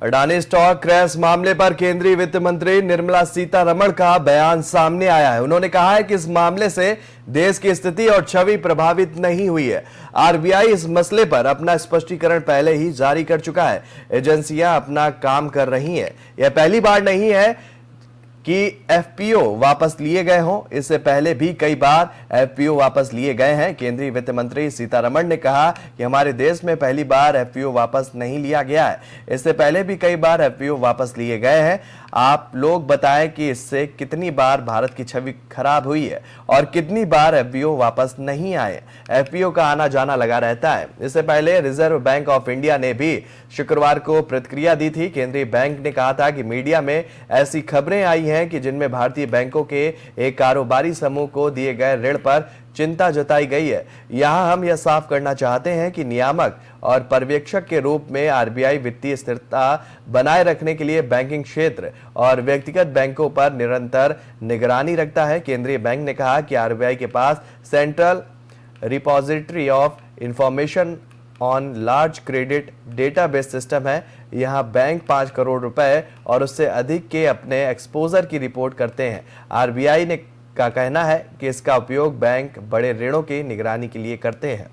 Adani stock crash मामले पर केंद्रीय वित्त मंत्री निर्मला सीतारमण का बयान सामने आया है। उन्होंने कहा है कि इस मामले से देश की स्थिति और छवि प्रभावित नहीं हुई है। आरबीआई इस मसले पर अपना स्पष्टीकरण पहले ही जारी कर चुका है। एजेंसियां अपना काम कर रही हैं। यह पहली बार नहीं है कि एफपीओ वापस लिए गए हों। इससे पहले भी कई बार एफपीओ वापस लिए गए हैं। केंद्रीय वित्त मंत्री सीतारमण ने कहा कि हमारे देश में पहली बार एफपीओ वापस नहीं लिया गया है। इससे पहले भी कई बार एफपीओ वापस लिए गए हैं। आप लोग बताएं कि इससे कितनी बार भारत की छवि खराब हुई है और कितनी बार एफपीओ वापस नहीं आए। एफपीओ का आना जाना लगा रहता है। इससे पहले रिजर्व बैंक ऑफ इंडिया ने भी शुक्रवार को प्रतिक्रिया दी थी। केंद्रीय बैंक ने कहा था कि मीडिया में ऐसी खबरें आई हैं कि जिनमें भारतीय बैंकों के एक कारोबारी समूह को दिए गए ऋण पर चिंता जताई गई है। यहां हम यह साफ करना चाहते हैं कि नियामक और पर्यवेक्षक के रूप में आरबीआई वित्तीय स्थिरता बनाए रखने के लिए बैंकिंग क्षेत्र और व्यक्तिगत बैंकों पर निरंतर निगरानी रखता है। केंद्रीय बैंक ने कहा कि आरबीआई के पास central repository of information on large credit database system है। यहां बैंक 5 करोड़ रुपए और उससे अधिक के अपने एक्सपोजर की रिपोर्ट करते हैं। आरबीआई ने का कहना है कि इसका उपयोग बैंक बड़े ऋणों की निगरानी के लिए करते हैं।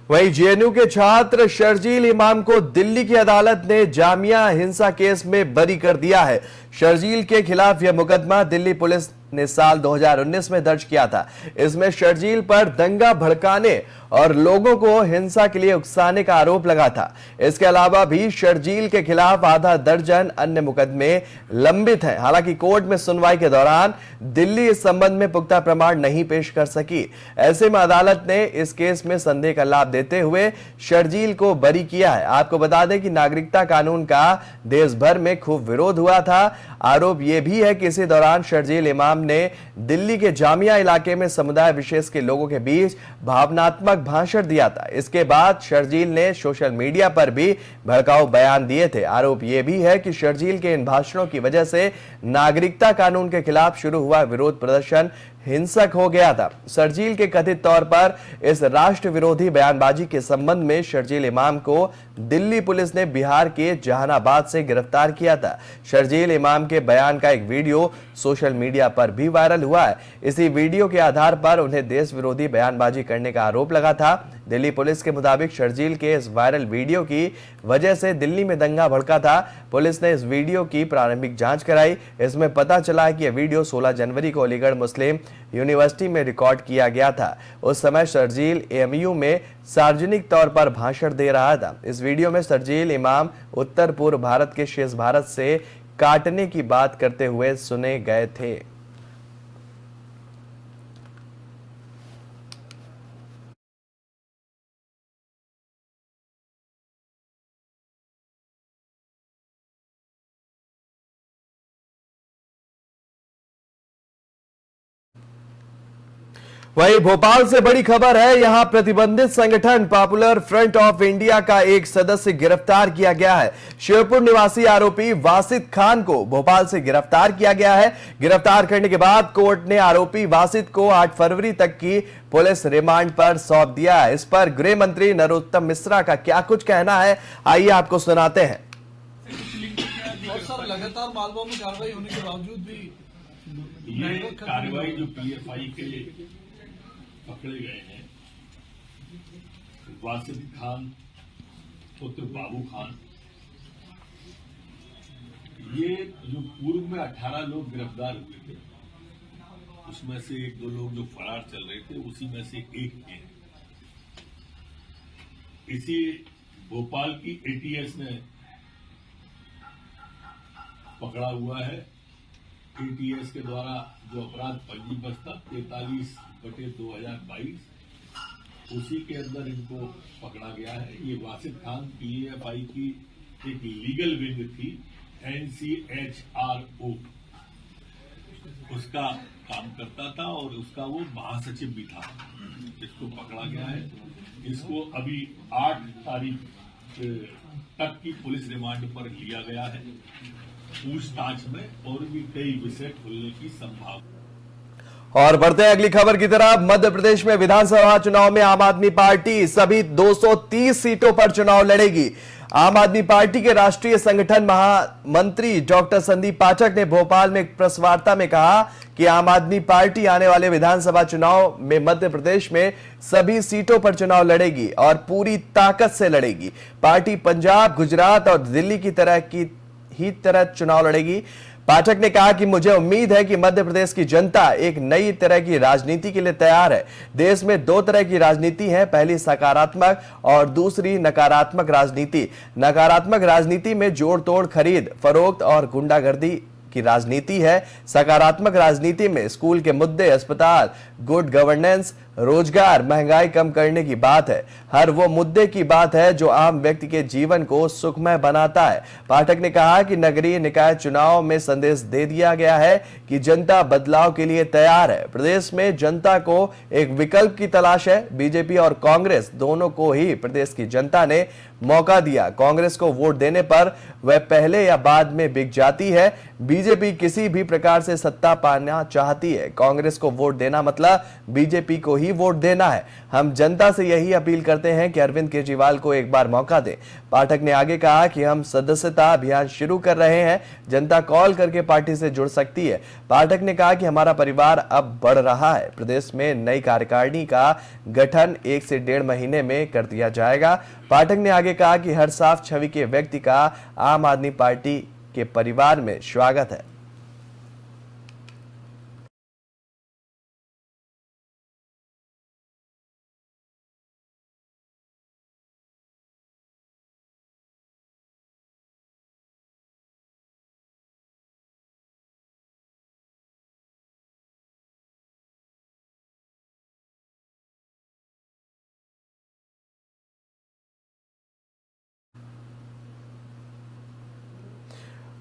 वहीं जेएनयू के छात्र शर्जील इमाम को दिल्ली की अदालत ने जामिया हिंसा केस में बरी कर दिया है। शर्जील के खिलाफ यह मुकदमा दिल्ली पुलिस ने साल 2019 में दर्ज किया था। इसमें शर्जील पर दंगा भड़काने और लोगों को हिंसा के लिए उकसाने का आरोप लगा था। इसके अलावा भी शर्जील के खिलाफ आधा दर्जन अन्य मुकदमे लंबित हैं। हालांकि कोर्ट में सुनवाई के दौरान दिल्ली इस संबंध में पुख्ता प्रमाण नहीं पेश कर सकी। ऐसे में अदालत ने इस केस में संदेह का लाभ देते हुए शर्जील को बरी किया है। आपको बता दें कि नागरिकता कानून का देश भर में खूब विरोध हुआ था। आरोप यह भी है कि इसी दौरान शर्जील इमाम ने दिल्ली के जामिया इलाके में समुदाय विशेष के लोगों के बीच भावनात्मक भाषण दिया था। इसके बाद शर्जील ने सोशल मीडिया पर भी भड़काऊ बयान दिए थे। आरोप यह भी है कि शर्जील के इन भाषणों की वजह से नागरिकता कानून के खिलाफ शुरू हुआ विरोध प्रदर्शन हिंसक हो गया था। शर्जील के कथित तौर पर इस राष्ट्र विरोधी बयानबाजी के संबंध में शर्जील इमाम को दिल्ली पुलिस ने बिहार के जहानाबाद से गिरफ्तार किया था। शर्जील इमाम के बयान का एक वीडियो सोशल मीडिया पर भी वायरल हुआ है। इसी वीडियो के आधार पर उन्हें देश विरोधी बयानबाजी करने का आरोप लगा था। दिल्ली पुलिस के मुताबिक शर्जील के इस वायरल वीडियो की वजह से दिल्ली में दंगा भड़का था। पुलिस ने इस वीडियो की प्रारंभिक जांच कराई। इसमें पता चला है कि यह वीडियो 16 जनवरी को अलीगढ़ मुस्लिम यूनिवर्सिटी में रिकॉर्ड किया गया था। उस समय शर्जील एएमयू में सार्वजनिक तौर पर भाषण दे रहा था। इस वीडियो में शर्जील इमाम उत्तर पूर्व भारत के शेष भारत से काटने की बात करते हुए सुने गए थे। वहीं भोपाल से बड़ी खबर है। यहां प्रतिबंधित संगठन पॉपुलर फ्रंट ऑफ इंडिया का एक सदस्य गिरफ्तार किया गया है। शिवपुर निवासी आरोपी वासिद खान को भोपाल से गिरफ्तार किया गया है। गिरफ्तार करने के बाद कोर्ट ने आरोपी वासिद को 8 फरवरी तक की पुलिस रिमांड पर सौंप दिया है। इस पर गृह मंत्री नरोत्तम मिश्रा का क्या कुछ कहना है, आइए आपको सुनाते हैं। लगातार मालवा में कार्रवाई होने के बावजूद भी ये कार्रवाई जो पीएफआई के पकड़े गए हैं, वासिद खान पुत्र बाबू खान, ये जो पूर्व में 18 लोग गिरफ्तार हुए थे, उसमें से 1-2 लोग जो फरार चल रहे थे, उसी में से एक है। इसी भोपाल की एटीएस ने पकड़ा हुआ है। एटीएस के द्वारा जो अपराध पंजीबद्ध था 43/2022, उसी के अंदर इनको पकड़ा गया है। ये वासिद खान पीएफआई की एक लीगल विंग थी, NCHRO, उसका काम करता था और उसका वो महासचिव भी था। इसको पकड़ा गया है। इसको अभी 8 तारीख तक की पुलिस रिमांड पर लिया गया है। पूछताछ में और भी कई विषय खुलने की संभावना। और बढ़ते हैं अगली खबर की तरफ। मध्य प्रदेश में विधानसभा चुनाव में आम आदमी पार्टी सभी 230 सीटों पर चुनाव लड़ेगी। आम आदमी पार्टी के राष्ट्रीय संगठन महामंत्री डॉक्टर संदीप पाठक ने भोपाल में एक प्रेस वार्ता में कहा कि आम आदमी पार्टी आने वाले विधानसभा चुनाव में मध्य प्रदेश में सभी सीटों पर चुनाव लड़ेगी और पूरी ताकत से लड़ेगी। पार्टी पंजाब, गुजरात और दिल्ली की तरह चुनाव लड़ेगी। पाठक ने कहा कि मुझे उम्मीद है कि मध्य प्रदेश की जनता एक नई तरह की राजनीति के लिए तैयार है। देश में दो तरह की राजनीति है, पहली सकारात्मक और दूसरी नकारात्मक राजनीति। नकारात्मक राजनीति में जोड़ तोड़, खरीद फरोख्त और गुंडागर्दी की राजनीति है। सकारात्मक राजनीति में स्कूल के मुद्दे, अस्पताल, गुड गवर्नेंस, रोजगार, महंगाई कम करने की बात है। हर वो मुद्दे की बात है जो आम व्यक्ति के जीवन को सुखमय बनाता है। पाठक ने कहा कि नगरीय निकाय चुनाव में संदेश दे दिया गया है कि जनता बदलाव के लिए तैयार है। प्रदेश में जनता को एक विकल्प की तलाश है। बीजेपी और कांग्रेस दोनों को ही प्रदेश की जनता ने मौका दिया। कांग्रेस को वोट देने पर वह पहले या बाद में बिक जाती है। बीजेपी किसी भी प्रकार से सत्ता पाना चाहती है। कांग्रेस को वोट देना मतलब बीजेपी को ही वोट देना है। हम जनता से यही अपील करते हैं कि अरविंद केजरीवाल को एक बार मौका दें। पाठक ने आगे कहा कि हम सदस्यता अभियान शुरू कर रहे हैं। जनता कॉल करके पार्टी से जुड़ सकती है। पाठक ने कहा कि हमारा परिवार अब बढ़ रहा है। प्रदेश में नई कार्यकारिणी का गठन 1 से 1.5 महीने में कर दिया जाएगा। पाठक ने आगे कहा कि हर साफ छवि के व्यक्ति का आम आदमी पार्टी के परिवार में स्वागत है।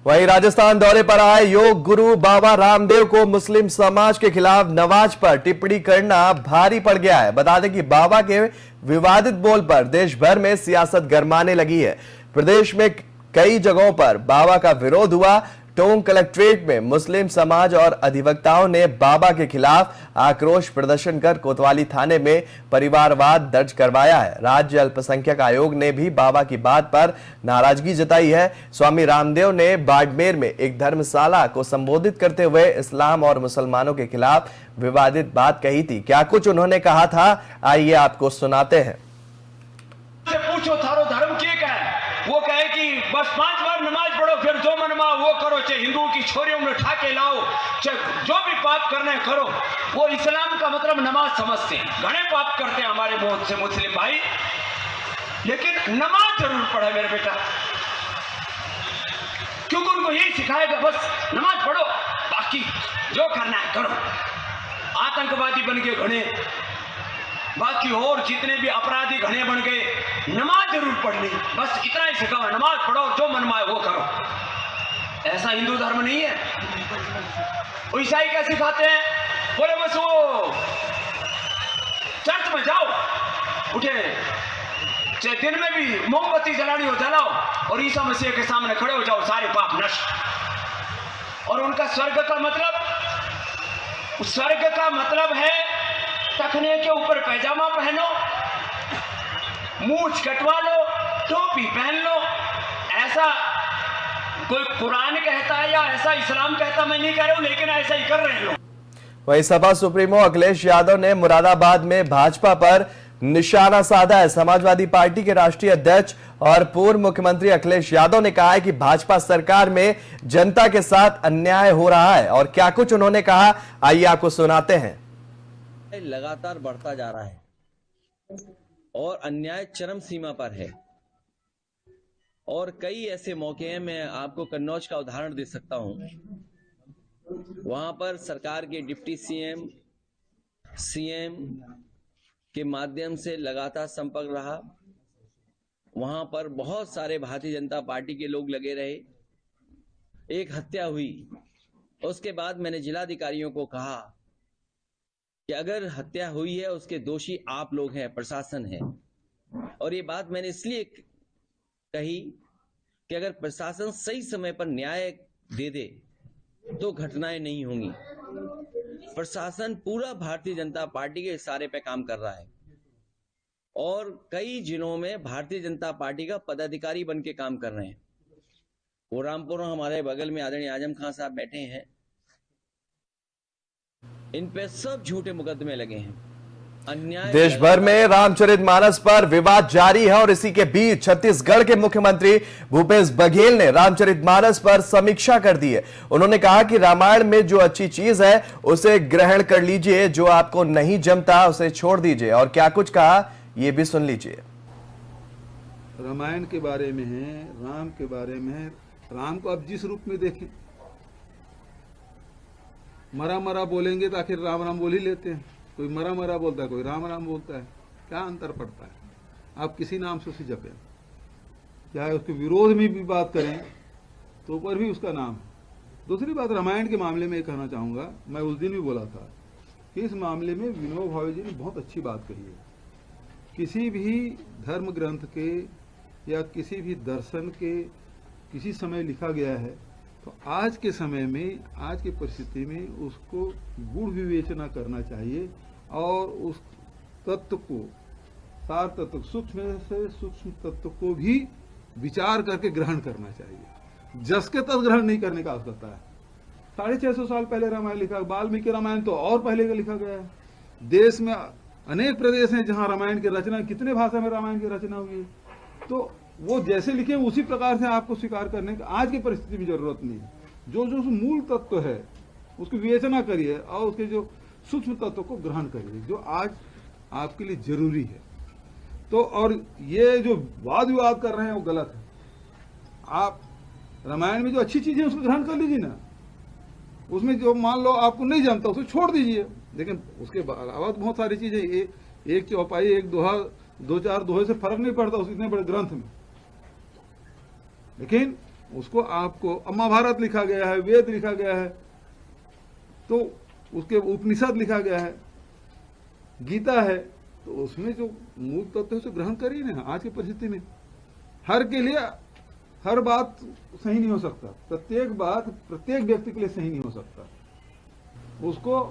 वहीं राजस्थान दौरे पर आए योग गुरु बाबा रामदेव को मुस्लिम समाज के खिलाफ नमाज पर टिप्पणी करना भारी पड़ गया है। बता दें कि बाबा के विवादित बोल पर देश भर में सियासत गरमाने लगी है। प्रदेश में कई जगहों पर बाबा का विरोध हुआ। टोंक कलेक्ट्रेट में मुस्लिम समाज और अधिवक्ताओं ने बाबा के खिलाफ आक्रोश प्रदर्शन कर कोतवाली थाने में परिवारवाद दर्ज करवाया है। राज्य अल्पसंख्यक आयोग ने भी बाबा की बात पर नाराजगी जताई है। स्वामी रामदेव ने बाड़मेर में एक धर्मशाला को संबोधित करते हुए इस्लाम और मुसलमानों के खिलाफ विवादित बात कही थी। क्या कुछ उन्होंने कहा था, आइए आपको सुनाते हैं। पूछो थारो धर्म क्या है? वो कहे कि बस 5 बार नमाज पढ़ो, फिर जो मनवा वो करो, चाहे हिंदुओं की छोरियों में उठा के लाओ, चाहे जो भी पाप करना है करो। वो इस्लाम का मतलब नमाज समझते हैं। घने पाप करते हैं हमारे बहुत से मुस्लिम भाई, लेकिन नमाज जरूर पढ़े मेरे बेटा, क्योंकि उनको यही सिखाएगा बस नमाज पढ़ो, बाकी जो करना है करो। आतंकवादी बन गए घने, बाकी और जितने भी अपराधी घने बन गए, नमाज जरूर पढ़नी, बस इतना ही सिखाओ, नमाज पढ़ो, जो मन में आए वो करो। ऐसा हिंदू धर्म नहीं है। वो ईसाई क्या सिखाते हैं? बोले बस वो चर्च में जाओ, उठे चाहे दिन में भी मोमबत्ती जलानी हो जलाओ, और ईसा मसीह के सामने खड़े हो जाओ, सारे पाप नष्ट। और उनका स्वर्ग का मतलब है टखने के ऊपर पैजामा पहनो, मूछ कटवा लो, टोपी पहन लो। ऐसा कोई कुरान कहता है या ऐसा इस्लाम कहता, मैं नहीं कह रहा हूं, लेकिन ऐसा ही कर रहे हैं लोग। वहीं सपा सुप्रीमो अखिलेश यादव ने मुरादाबाद में भाजपा पर निशाना साधा है। समाजवादी पार्टी के राष्ट्रीय अध्यक्ष और पूर्व मुख्यमंत्री अखिलेश यादव ने कहा है कि भाजपा सरकार में जनता के साथ अन्याय हो रहा है। और क्या कुछ उन्होंने कहा, आइए आपको सुनाते हैं। लगातार बढ़ता जा रहा है और अन्याय चरम सीमा पर है, और कई ऐसे मौके हैं। मैं आपको कन्नौज का उदाहरण दे सकता हूं। वहां पर सरकार के डिप्टी सीएम के माध्यम से लगातार संपर्क रहा। वहां पर बहुत सारे भारतीय जनता पार्टी के लोग लगे रहे। एक हत्या हुई, उसके बाद मैंने जिलाधिकारियों को कहा कि अगर हत्या हुई है उसके दोषी आप लोग हैं, प्रशासन है। और ये बात मैंने इसलिए कही कि अगर प्रशासन सही समय पर न्याय दे दे तो घटनाएं नहीं होंगी। प्रशासन पूरा भारतीय जनता पार्टी के इशारे पे काम कर रहा है और कई जिलों में भारतीय जनता पार्टी का पदाधिकारी बन के काम कर रहे हैं। कोरामपुर हमारे बगल में आदरणीय आजम खान साहब बैठे हैं, इन पे सब झूठे मुकदमे लगे हैं। अन्याय देश भर में रामचरितमानस पर विवाद जारी है और इसी के बीच छत्तीसगढ़ के मुख्यमंत्री भूपेश बघेल ने रामचरितमानस पर समीक्षा कर दी है। उन्होंने कहा कि रामायण में जो अच्छी चीज है उसे ग्रहण कर लीजिए, जो आपको नहीं जमता उसे छोड़ दीजिए। और क्या कुछ कहा ये भी सुन लीजिए। रामायण के बारे में है, राम के बारे में है। राम को आप जिस रूप में देखें, मरा मरा बोलेंगे तो आखिर राम राम बोल ही लेते हैं। कोई मरा मरा बोलता है, कोई राम राम बोलता है, क्या अंतर पड़ता है? आप किसी नाम से उसे जपें, चाहे उसके विरोध में भी बात करें तो ऊपर भी उसका नाम है। दूसरी बात, रामायण के मामले में कहना चाहूंगा, मैं उस दिन भी बोला था कि इस मामले में विनोद भावे जी ने बहुत अच्छी बात कही है। किसी भी धर्म ग्रंथ के या किसी भी दर्शन के किसी समय लिखा गया है तो आज के समय में, आज की परिस्थिति में उसको गूढ़ विवेचना करना चाहिए और उस तत्व को, सार तत्व, सूक्ष्म से सूक्ष्म तत्व को भी विचार करके ग्रहण करना चाहिए। जस के तस ग्रहण नहीं करने का आवश्यकता है। 650 साल पहले रामायण लिखा, वाल्मीकि रामायण तो और पहले का लिखा गया है। देश में अनेक प्रदेश हैं जहां रामायण की रचना, कितने भाषा में रामायण की रचना हुई है। तो वो जैसे लिखे उसी प्रकार से आपको स्वीकार करने की आज की परिस्थिति में जरूरत नहीं है। जो जो मूल तत्व है उसकी विवेचना करिए और उसके जो सूक्ष्म तत्व को ग्रहण करिए, जो आज आपके लिए जरूरी है। तो और ये जो वाद विवाद कर रहे हैं वो गलत है। आप रामायण में जो अच्छी चीजें उसको ग्रहण कर लीजिए ना, उसमें जो मान लो आपको नहीं जानता उसे छोड़ दीजिए। लेकिन उसके अलावा बहुत सारी चीजें, एक चौपाई, एक दोहा, 2-4 दोहे से फर्क नहीं पड़ता उस इतने बड़े ग्रंथ में। लेकिन उसको आपको, महाभारत लिखा गया है, वेद लिखा गया है, तो उसके उपनिषद लिखा गया है, गीता है, तो उसमें जो मूल तत्व है उसे ग्रहण करिए ना। आज की परिस्थिति में हर के लिए हर बात सही नहीं हो सकता, प्रत्येक बात प्रत्येक व्यक्ति के लिए सही नहीं हो सकता। उसको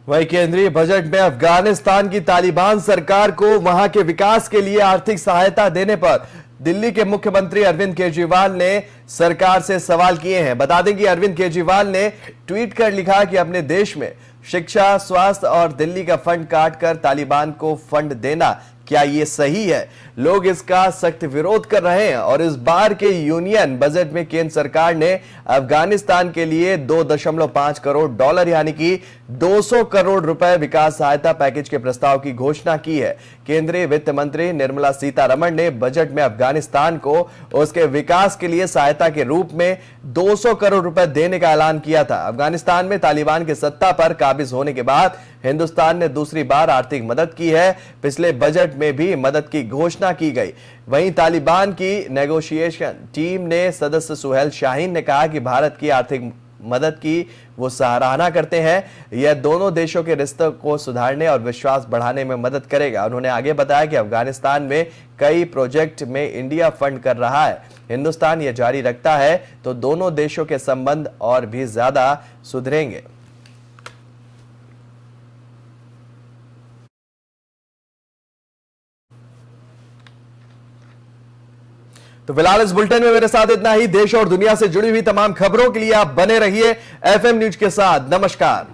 वही केंद्रीय बजट में अफगानिस्तान की तालिबान सरकार को वहां के विकास के लिए आर्थिक सहायता देने पर दिल्ली के मुख्यमंत्री अरविंद केजरीवाल ने सरकार से सवाल किए हैं। बता दें कि अरविंद केजरीवाल ने ट्वीट कर लिखा कि अपने देश में शिक्षा, स्वास्थ्य और दिल्ली का फंड काटकर तालिबान को फंड देना, क्या ये सही है? लोग इसका सख्त विरोध कर रहे हैं और इस बार के यूनियन बजट में केंद्र सरकार ने अफगानिस्तान के लिए 2.5 करोड़ डॉलर यानी कि 200 करोड़ रुपए विकास सहायता पैकेज के प्रस्ताव की घोषणा की है। केंद्रीय वित्त मंत्री निर्मला सीतारमण ने बजट में अफगानिस्तान को उसके विकास के लिए सहायता के रूप में 200 करोड़ रुपए देने का ऐलान किया था। अफगानिस्तान में तालिबान की सत्ता पर काबिज होने के बाद हिंदुस्तान ने दूसरी बार आर्थिक मदद की है। पिछले बजट में भी मदद की घोषणा की गई। वहीं तालिबान की नेगोशिएशन टीम ने सदस्य सुहेल शाहीन ने कहा कि भारत की आर्थिक मदद की वो सराहना करते हैं। यह दोनों देशों के रिश्तों को सुधारने और विश्वास बढ़ाने में मदद करेगा। उन्होंने आगे बताया कि अफगानिस्तान में कई प्रोजेक्ट में इंडिया फंड कर रहा है। हिंदुस्तान यह जारी रखता है तो दोनों देशों के संबंध और भी ज्यादा सुधरेंगे। तो फिलहाल इस बुलेटिन में मेरे साथ इतना ही। देश और दुनिया से जुड़ी हुई तमाम खबरों के लिए आप बने रहिए एफएम न्यूज के साथ। नमस्कार।